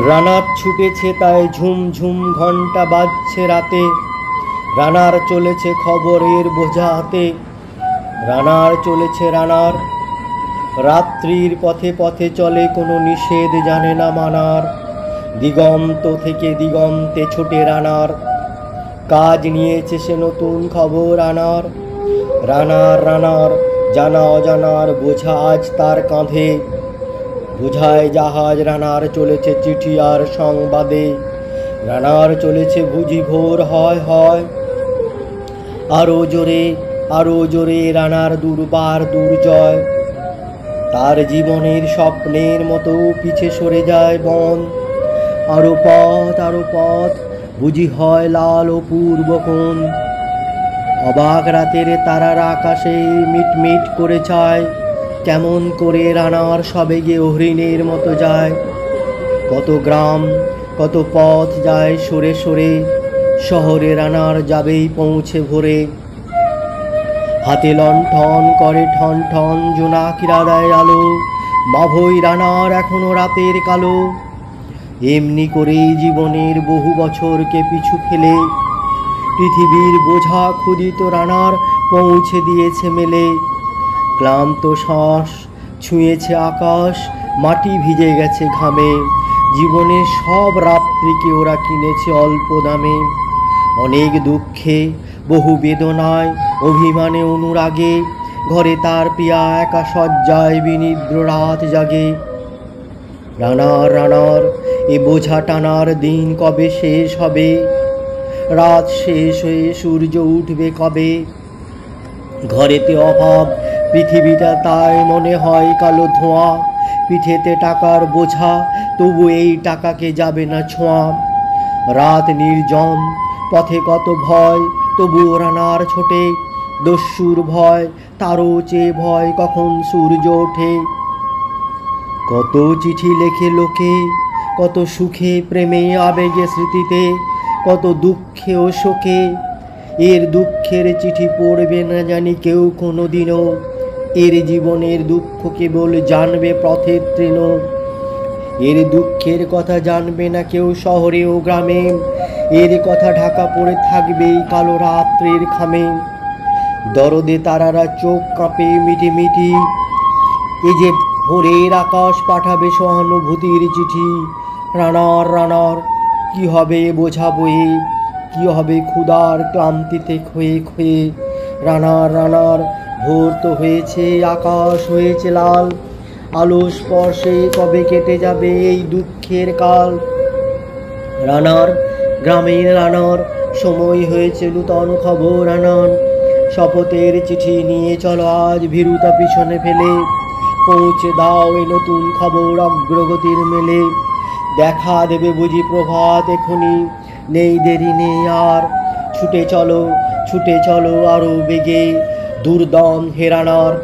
রানার ছুটেছে তাই ঝুম ঝুম ঘন্টা বাজছে রাতে, রানার চলেছে খবরের বোঝা হাতে, রানার চলেছে রানার। রাত্রির পথে পথে চলে কোনো নিষেধ জানে না মানার, দিগন্ত থেকে দিগন্তে ছোটে রানার। কাজ নিয়েছে সে নতুন খবর আনার, রানার রানার জানা অজানার বোঝা আজ তার কাঁধে। বুঝায় জাহাজ রানার চলেছে চিঠি আর সংবাদে, রানার চলেছে বুঝি ভোর হয় হয়। আরো জোরে রানার দুর্বার দুর্জয়, তার জীবনের স্বপ্নের মতো পিছে সরে যায় বন। আরো পথ বুঝি হয় লাল ও পূর্ব কোণ। অবাক রাতের তারার আকাশে মিটমিট করে চায়, কেমন করে রানার সবেগে হরিণের মতো যায়। কত গ্রাম কত পথ যায় সরে সরে, শহরে রানার যাবেই পৌঁছে ভোরে। হাতে লণ্ঠন করে ঠন ঠন জোনাকিরা দেয় আলো, মাভই রানার এখনো রাতের কালো। এমনি করেই জীবনের বহু বছরকে পিছু ফেলে, পৃথিবীর বোঝা ক্ষুদিত রানার পৌঁছে দিয়েছে মেলে। ক্লান্ত শ্বাস ছুঁয়েছে আকাশ, মাটি ভিজে গেছে ঘামে, জীবনের সব রাত্রিকে ওরা কিনেছে অল্প দামে। অনেক দুঃখে বহু বেদনায় অভিমানে অনুরাগে, ঘরে তার পিয়া একা শয্যায় বিনিদ্র রাত জাগে। রানার এ বোঝা টানার দিন কবে শেষ হবে, রাত শেষ হয়ে সূর্য উঠবে কবে। ঘরেতে অভাব পৃথিবীটা তাই মনে হয় কালো ধোঁয়া, পিঠেতে টাকার বোঝা তবু এই টাকাকে যাবে না ছোঁয়া। রাত নির্জন পথে কত ভয় তবু রানার ছোটে, দস্যুর ভয় তারও চেয়ে ভয় কখন সূর্য ওঠে। কত চিঠি লেখে লোকে, কত সুখে প্রেমে আবেগে স্মৃতিতে, কত দুঃখে ও শোকে। এর দুঃখের চিঠি পড়বে না জানি কেউ কোনো দিনও, এর জীবনের দুঃখ কেবল জানবে পথের তৃণ। এর দুঃখের কথা জানবে না কেউ শহরে ও গ্রামে, এর কথা ঢাকা পড়ে থাকবেই কালো রাত্রির খামে। দরদে তারারা চোখ কাঁপে মিটিমিটি, এ যে ভোরের আকাশ পাঠাবে সহানুভূতির চিঠি। রানার কি হবে বোঝা বয়ে, কি হবে ক্ষুধার ক্লান্তিতে ক্ষয়ে ক্ষয়ে। রানার ভোর তো হয়েছে, আকাশ হয়েছে লাল, আলো স্পর্শে কবে কেটে যাবে এই দুঃখের কাল। রানার গ্রামের রানার সময় হয়েছে নূতন খবর আনার, শপথের চিঠি নিয়ে চলো আজ ভীরুতা পিছনে ফেলে। পৌঁছে দাও এ নতুন খবর অগ্রগতির মেলে, দেখা দেবে বুঝি প্রভাত এখনই, নেই দেরি নেই আর। ছুটে চলো আরো বেগে, দুর্দম হে রানার।